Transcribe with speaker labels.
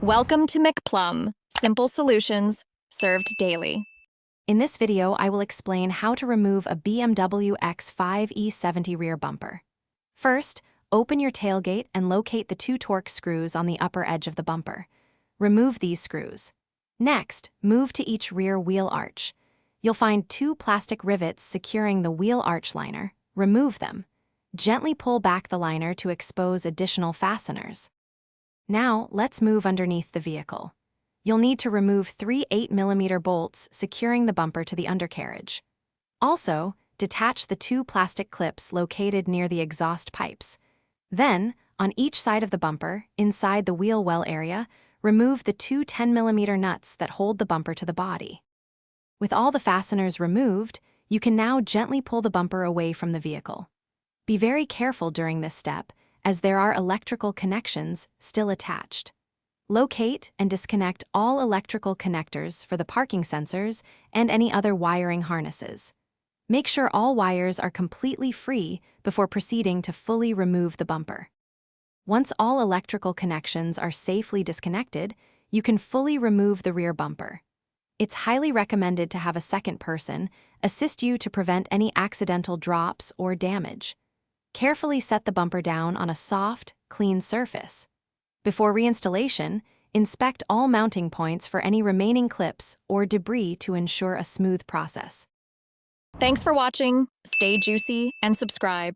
Speaker 1: Welcome to McPlum, simple solutions served daily.
Speaker 2: In this video, I will explain how to remove a BMW X5 E70 rear bumper. First, open your tailgate and locate the two torque screws on the upper edge of the bumper. Remove these screws. Next, move to each rear wheel arch. You'll find two plastic rivets securing the wheel arch liner. Remove them. Gently pull back the liner to expose additional fasteners. Now, let's move underneath the vehicle. You'll need to remove three 8mm bolts securing the bumper to the undercarriage. Also, detach the two plastic clips located near the exhaust pipes. Then, on each side of the bumper, inside the wheel well area, remove the two 10mm nuts that hold the bumper to the body. With all the fasteners removed, you can now gently pull the bumper away from the vehicle. Be very careful during this step, as there are electrical connections still attached. Locate and disconnect all electrical connectors for the parking sensors and any other wiring harnesses. Make sure all wires are completely free before proceeding to fully remove the bumper. Once all electrical connections are safely disconnected, you can fully remove the rear bumper. It's highly recommended to have a second person assist you to prevent any accidental drops or damage. Carefully set the bumper down on a soft, clean surface. Before reinstallation, inspect all mounting points for any remaining clips or debris to ensure a smooth process.
Speaker 1: Thanks for watching. Stay juicy and subscribe.